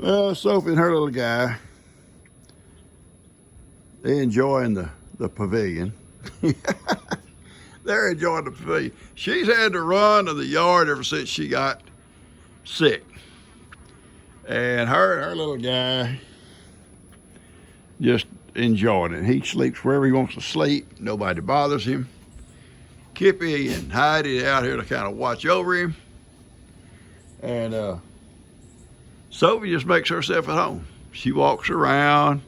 Well, Sophie and her little guy, they enjoying the pavilion. They're enjoying the pavilion. She's had to run to the yard ever since she got sick. And her little guy just enjoying it. He sleeps wherever he wants to sleep. Nobody bothers him. Kippy and Heidi out here to kind of watch over him. And Sophie just makes herself at home. She walks around,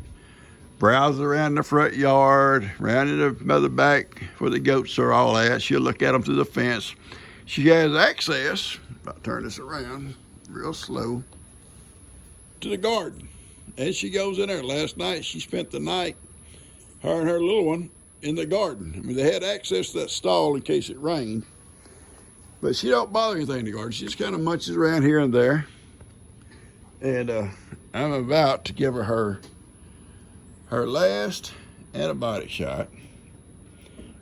browses around the front yard, around in the back where the goats are all at. She'll look at them through the fence. She has access, I'll turn this around real slow, to the garden. And she goes in there. Last night she spent the night, her and her little one, in the garden. I mean, they had access to that stall in case it rained. But she don't bother anything in the garden. She just kind of munches around here and there. And I'm about to give her last antibiotic shot.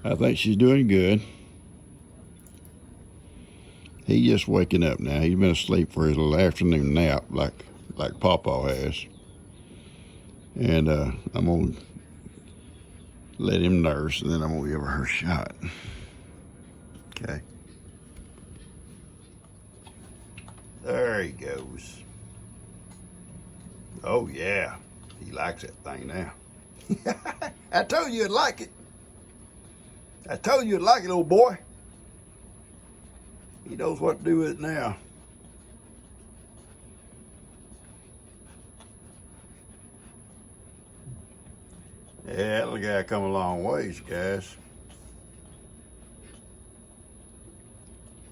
I think she's doing good. He's just waking up now. He's been asleep for his little afternoon nap like Pawpaw has. And I'm gonna let him nurse, and then I'm gonna give her her shot. Okay. There he goes. Oh yeah, he likes that thing now. I told you you'd like it. I told you you'd like it, old boy. He knows what to do with it now. Yeah, that little guy come a long ways, guys.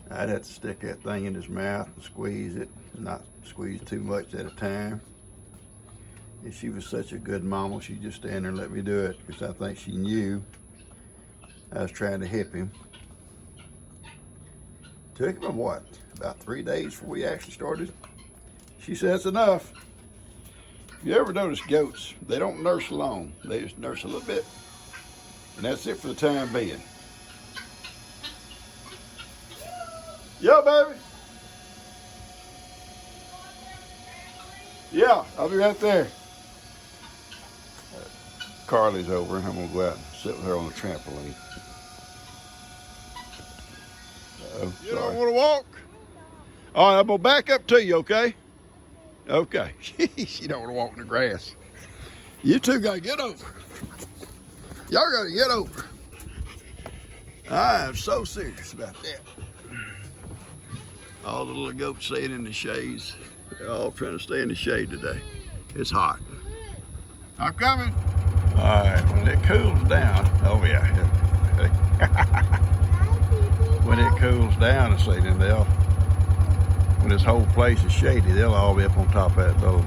I'd have to stick that thing in his mouth and squeeze it, not squeeze too much at a time. If she was such a good mama, she'd just stand there and let me do it, because I think she knew I was trying to hip him. Took him, what, about 3 days before we actually started? She said it's enough. If you ever notice goats, they don't nurse long. They just nurse a little bit, and that's it for the time being. Yeah, baby. Yeah, I'll be right there. Carly's over, and I'm gonna go out and sit with her on the trampoline. You don't want to walk? All right, I'm gonna back up to you, okay? Okay. She don't want to walk in the grass. You two gotta get over. Y'all gotta get over. I am so serious about that. All the little goats staying in the shades. They're all trying to stay in the shade today. It's hot. I'm coming. All right, when it cools down, oh yeah. When it cools down, I say, then when this whole place is shady, they'll all be up on top of that little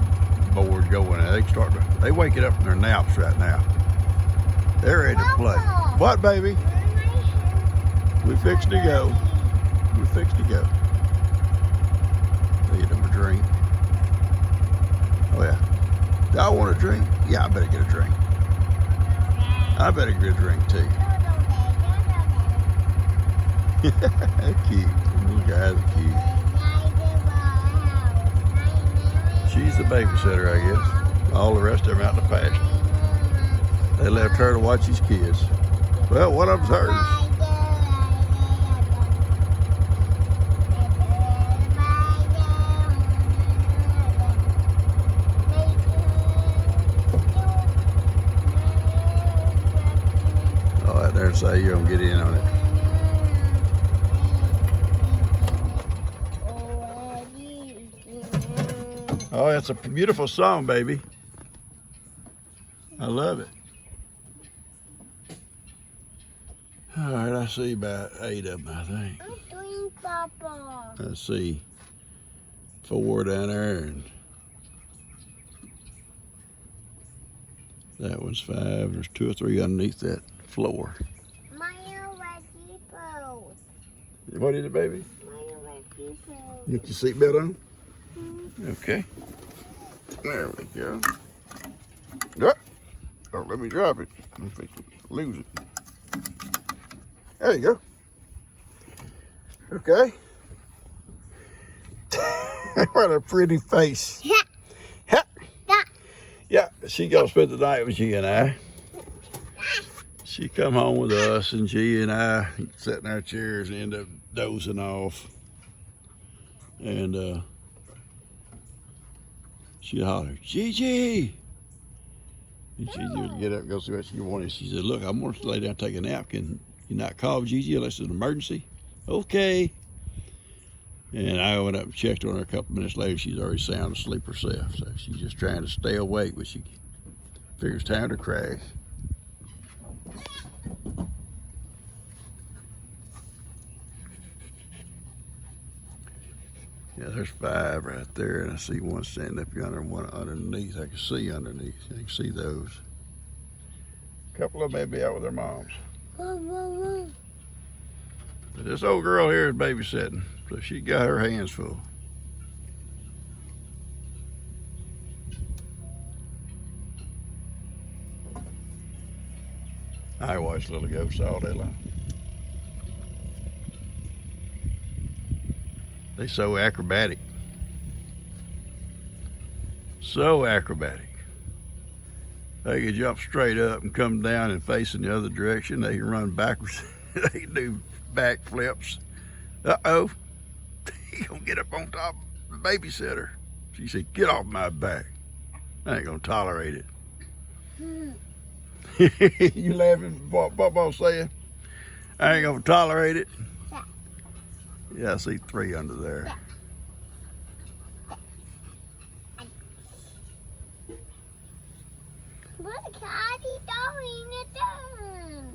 board going. They wake it up from their naps right now. They're ready to play. What, baby? We fixed to go. We fixed to go. Get them a drink. Oh yeah. Do I want a drink? Yeah, I better get a drink. I better get a drink too. They're cute. The little guys are cute. She's the babysitter, I guess. All the rest of them out in the pasture. They left her to watch these kids. Well, one of them's hers. All right, there and say you're gonna get in on it. Oh, it's a beautiful song, baby. I love it. All right, I see about 8 of them, I think. I'm doing Papa. I see 4 down there, and that one's 5. There's 2 or 3 underneath that floor. What is it, baby? Get your seatbelt on? Okay. There we go. Don't let me drop it. I'm fixing to lose it. There you go. Okay. What a pretty face. she gonna spend the night with G and I. She come home with us, and G and I sat in our chairs and end up dozing off. And she hollered, Gigi! And Gigi would get up and go see what she wanted. She said, look, I'm going to lay down and take a nap. Can you not call Gigi unless it's an emergency? Okay. And I went up and checked on her a couple minutes later. She's already sound asleep herself. So she's just trying to stay awake, but she figures time to crash. Yeah, there's 5 right there, and I see one standing up yonder and one underneath. I can see underneath. You can see those. A couple of them may be out with their moms. But this old girl here is babysitting, so she got her hands full. I watch little goats all day long. They so acrobatic. So acrobatic. They can jump straight up and come down and face in the other direction. They can run backwards. They can do back flips. Uh-oh. He gonna get up on top of the babysitter. She said, get off my back. I ain't gonna tolerate it. You laughing what Papa's saying? I ain't gonna tolerate it. Yeah, I see 3 under there. Look, how he's doing it down.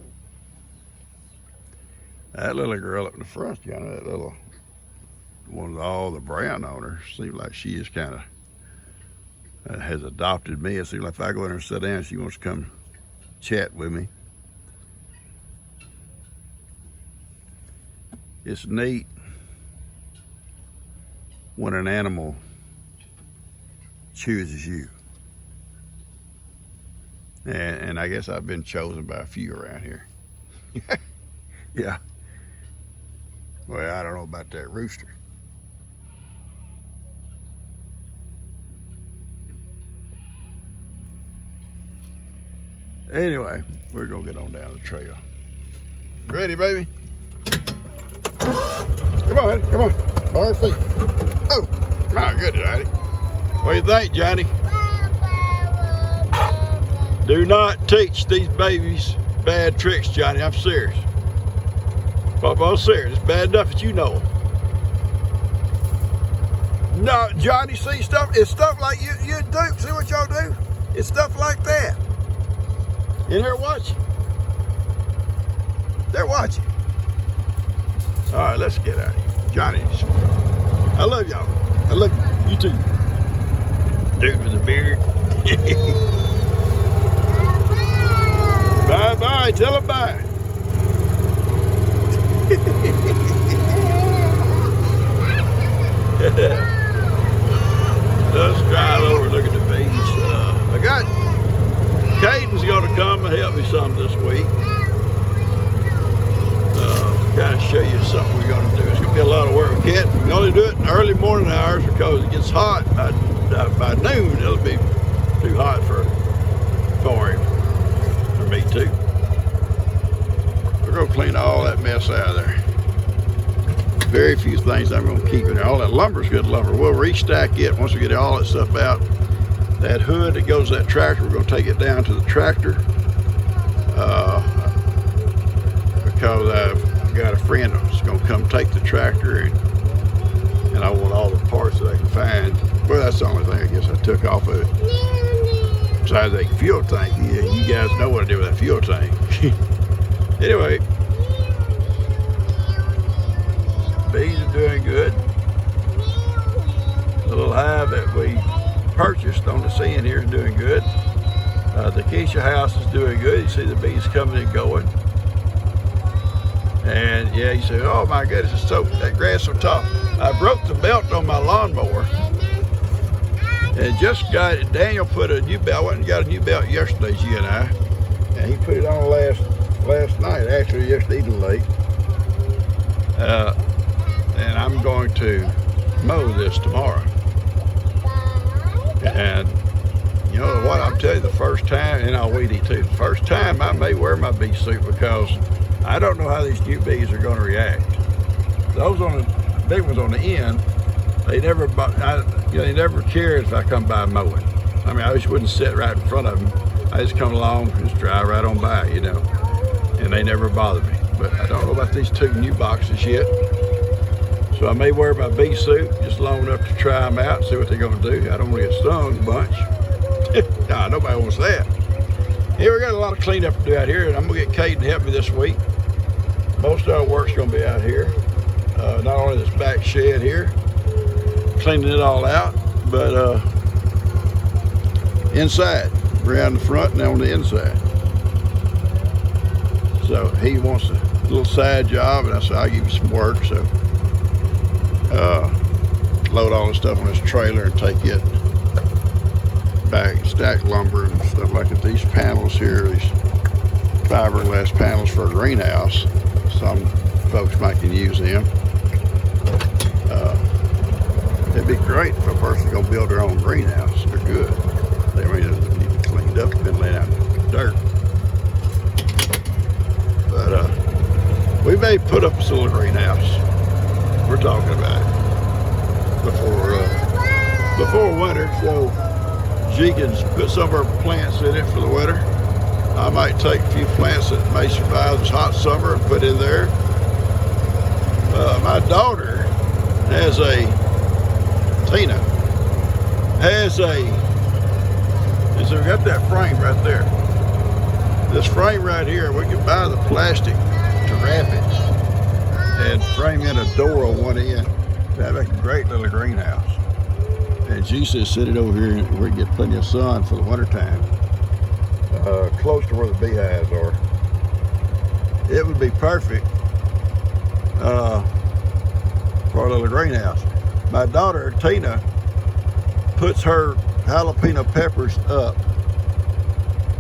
That little girl up in the front, Johnny, that little one with all the brown on her, seems like she is kind of has adopted me. It seems like if I go in there and sit down, she wants to come chat with me. It's neat when an animal chooses you. And I guess I've been chosen by a few around here. Yeah. Well, I don't know about that rooster. Anyway, we're gonna get on down the trail. Ready, baby? Come on, honey, come on. Bar feet. Oh, my goodness, honey. What do you think, Johnny? Do not teach these babies bad tricks, Johnny. I'm serious. Papa's serious. It's bad enough that you know them. No, Johnny, see stuff. It's stuff like you do. See what y'all do? It's stuff like that. In here watching. They're watching. All right, let's get out of here. Johnny, I love y'all. I love you. You too. Dude with a beard. Bye-bye. Tell him bye. Let's drive over and look at the beach. I got Caden's going to come and help me some this week. Kind of show you something we're going to do. It's going to be a lot of work. We can only do it in early morning hours because it gets hot. By noon, it'll be too hot for him. For me too. We're going to clean all that mess out of there. Very few things I'm going to keep in there. All that lumber's good lumber. We'll restack it once we get all that stuff out. That hood that goes to that tractor, we're going to take it down to the tractor. Because I've got a friend that's going to come take the tractor, and I want all the parts that I can find. Well, that's the only thing I guess I took off of it. Besides that fuel tank. Yeah, you guys know what to do with that fuel tank. Anyway, bees are doing good. The little hive that we purchased on the scene here is doing good. The Keisha house is doing good. You see the bees coming and going. And yeah, you say, oh my goodness, it's so, that grass so tough. I broke the belt on my lawnmower and just got it. Daniel put a new belt. I went and got a new belt yesterday, G and I. And he put it on last night, actually yesterday evening late. And I'm going to mow this tomorrow. And you know what, I'm tell you the first time, and I'll weed eat too, the first time I may wear my bee suit because I don't know how these new bees are going to react. Those on the big ones on the end, they never, they never cared if I come by mowing. I mean, I just wouldn't sit right in front of them. I just come along, just drive right on by, you know, and they never bother me. But I don't know about these two new boxes yet. So I may wear my bee suit just long enough to try them out, see what they're going to do. I don't want to get stung a bunch. Nah, nobody wants that. Yeah, we got a lot of cleanup to do out here, and I'm going to get Caden to help me this week. Most of our work's going to be out here. Not only this back shed here, cleaning it all out, but inside, around the front and on the inside. So he wants a little side job, and I said, I'll give you some work. So load all the stuff on this trailer and take it back, stack lumber and stuff like that. These panels here, these fiberglass panels for a greenhouse. Some folks might can use them. It'd be great if a person go build their own greenhouse. They're good. They need to cleaned up and been laying out in the dirt. But we may put up this little greenhouse. We're talking about it before winter, so she can put some of her plants in it for the winter. I might take a few plants that may survive this hot summer and put in there. My daughter has Tina has so we got that frame right there. This frame right here, we can buy the plastic to wrap it and frame in a door on one end. That'd make a great little greenhouse. And she says set it over here where we get plenty of sun for the winter time. Close to where the beehives are. It would be perfect for a little greenhouse. My daughter, Tina, puts her jalapeno peppers up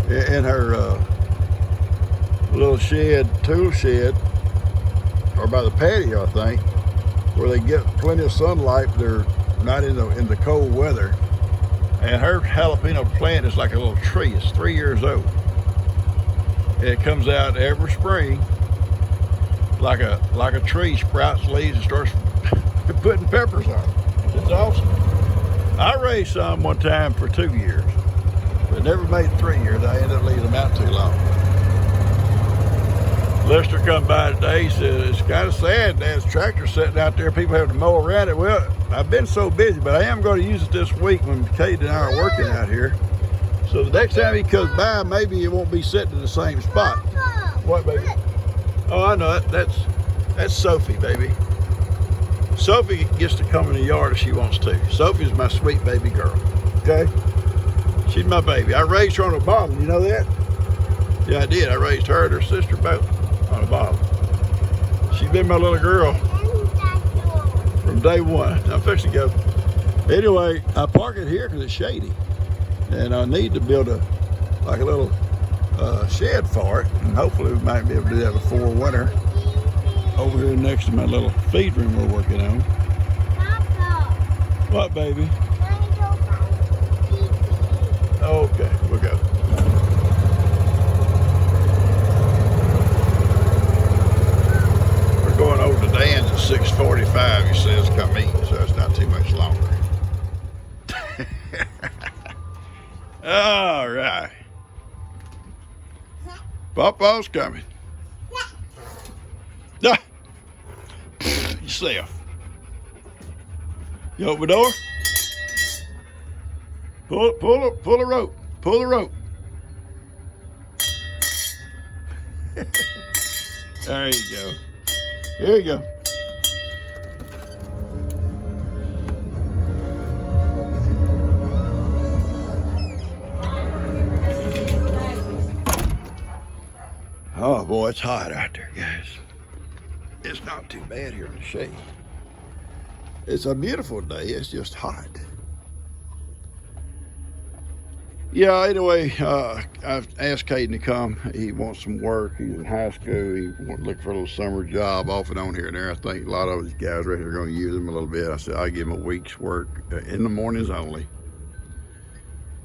in her little shed, tool shed, or by the patio, I think, where they get plenty of sunlight. They're not in the cold weather. And her jalapeno plant is like a little tree. It's 3 years old. It comes out every spring, like a tree, sprouts leaves and starts putting peppers on it. It's awesome. I raised some one time for 2 years, but never made 3 years. I ended up leaving them out too long. Lester come by today. He said, it's kind of sad, Dad's tractor sitting out there, people have to mow around it. Well, I've been so busy, but I am going to use it this week when Kate and I are working out here. So the next time he comes by, maybe it won't be sitting in the same spot. What, baby? Oh, I know it. That's Sophie, baby. Sophie gets to come in the yard if she wants to. Sophie's my sweet baby girl, okay? She's my baby. I raised her on a bottle, you know that? Yeah, I did. I raised her and her sister both on a bottle. She's been my little girl from day one. I'm fixing to go. Anyway, I park it here because it's shady. And I need to build a little shed for it. And hopefully we might be able to do that before winter. Over here next to my little feed room we're working on. Papa. What, baby? Go Okay, we'll go. We're going over to Dan's at 6:45. He says come eat, so it's not too much longer. All right. Papa's coming. Ah. Yourself. You open the door? Pull the rope. Pull the rope. There you go. Here you go. Oh boy, it's hot out there, guys. It's not too bad here in the shade. It's a beautiful day, it's just hot. Yeah, anyway, I've asked Caden to come. He wants some work. He's in high school. He wants to look for a little summer job off and on here and there. I think a lot of these guys right here are going to use him a little bit. I said, I'll give him a week's work in the mornings only.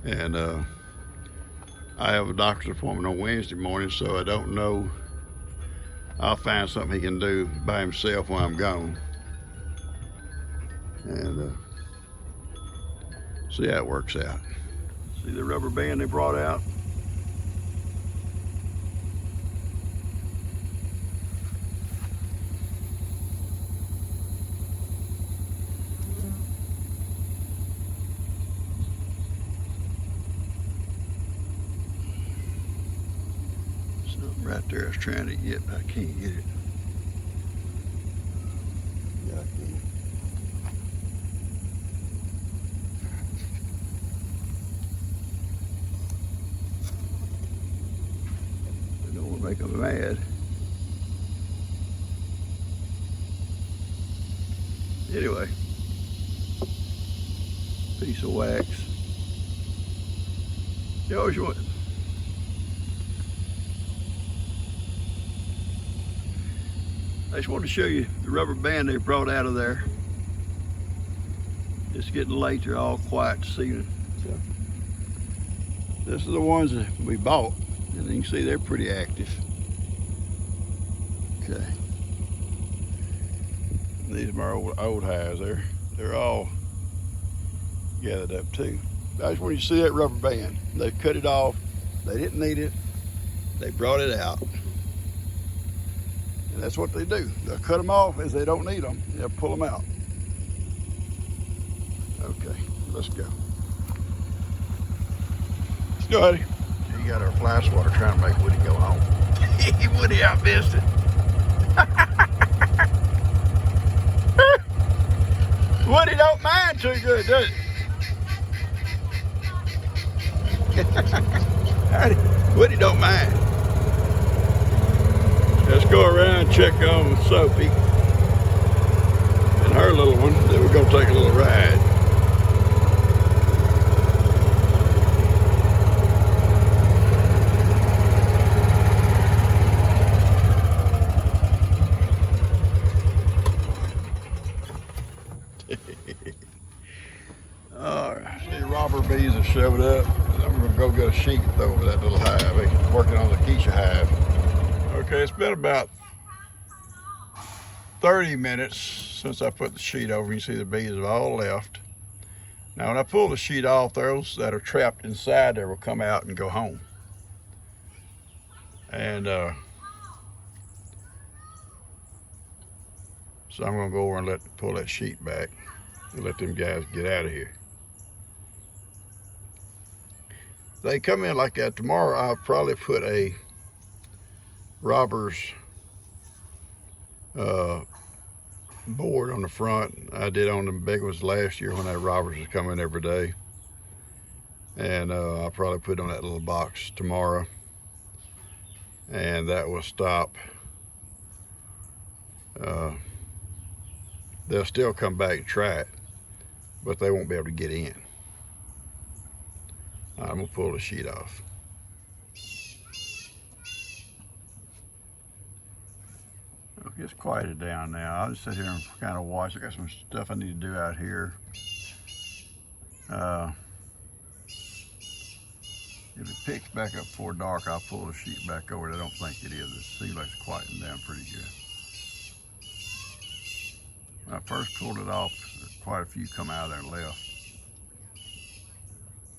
And I have a doctor's appointment on Wednesday morning, so I don't know. I'll find something he can do by himself while I'm gone. And see how it works out. See the rubber band they brought out? Something right there I was trying to get, but I can't get it. Yeah, I can. I don't want to make them mad. Anyway, piece of wax. You always want. I just wanted to show you the rubber band they brought out of there. It's getting late, they're all quiet this evening. So, this is the ones that we bought, and you can see they're pretty active. Okay. These are my old hives. They're all gathered up too. I just want you to see that rubber band. They cut it off. They didn't need it. They brought it out. And that's what they do. They'll cut them off as they don't need them. They'll pull them out. Okay, let's go. Let's go, Eddie. You got our fly swatter trying to make Woody go home. Woody outmissed it. Woody don't mind too good, does he? Woody don't mind. Let's go around and check on Sophie and her little one. Then we're gonna take a little ride. All right, see, robber bees have showed up. I'm gonna go get a sheet over that little hive. They're working on the Keisha hive. Okay, it's been about 30 minutes since I put the sheet over. You see the bees have all left. Now when I pull the sheet off, those that are trapped inside there will come out and go home. And so I'm gonna go over and pull that sheet back and let them guys get out of here. If they come in like that tomorrow, I'll probably put a robber's board on the front. I did on the big ones last year when that robbers was coming every day. And I'll probably put it on that little box tomorrow. And that will stop. They'll still come back and try it, but they won't be able to get in. I'm gonna pull the sheet off. It's quieted down now. I'll just sit here and kind of watch. I got some stuff I need to do out here. If it picks back up before dark, I'll pull the sheet back over. I don't think it is. The sea lake's quieting down pretty good. When I first pulled it off, quite a few come out of there and left.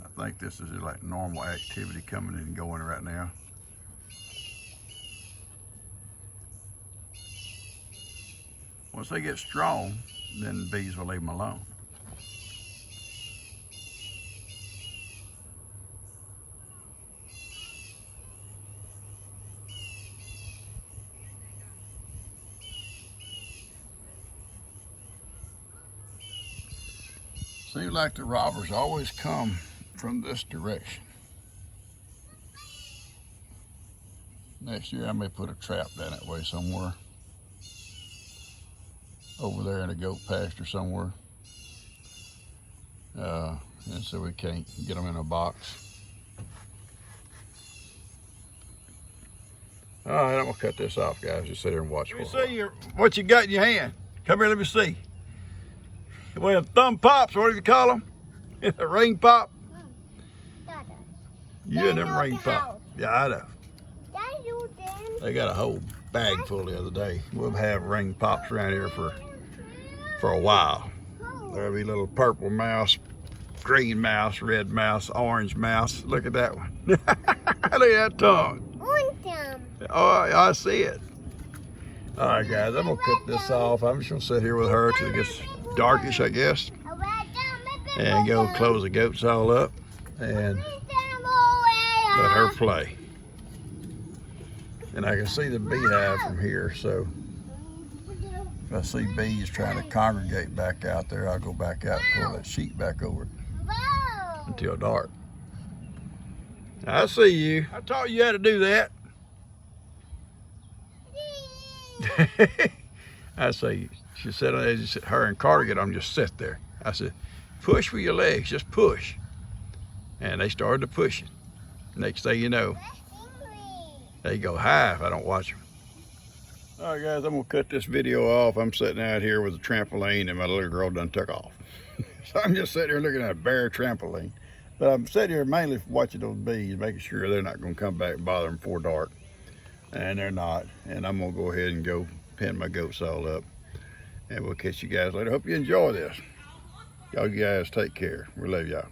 I think this is like normal activity coming in and going right now. Once they get strong, then the bees will leave them alone. Seems like the robbers always come from this direction. Next year I may put a trap down that way somewhere. Over there in a goat pasture somewhere. And so we can't get them in a box. All right, I'm gonna cut this off, guys. Just sit here and watch. Let me see what you got in your hand. Come here, let me see. Well, thumb pops, what do you call them? A ring pop? You and them Daddy ring knows the pop. house. Yeah, I know. Daddy knows them. They got a whole bag full the other day. We'll have ring pops around here for a while. There'll be little purple mouse, green mouse, red mouse, orange mouse. Look at that one. Look at that tongue. Want them. Oh, I see it. All right, guys, I'm gonna cut this off. I'm just gonna sit here with her till it gets darkish, I guess, and go close the goats all up and let her play. And I can see the beehive from here, so if I see bees trying to congregate back out there, I'll go back out and pull that sheet back over it until dark. I see you. I taught you how to do that. I say, she said, her and Carter get on, just sit there. I said, push with your legs, just push. And they started to push it. Next thing you know, they go high if I don't watch them. All right, guys, I'm gonna cut this video off. I'm sitting out here with a trampoline and my little girl done took off. So I'm just sitting here looking at a bare trampoline. But I'm sitting here mainly watching those bees, making sure they're not gonna come back and bother them before dark. And they're not. And I'm gonna go ahead and go pin my goats all up. And we'll catch you guys later. Hope you enjoy this. Y'all guys take care. We love y'all.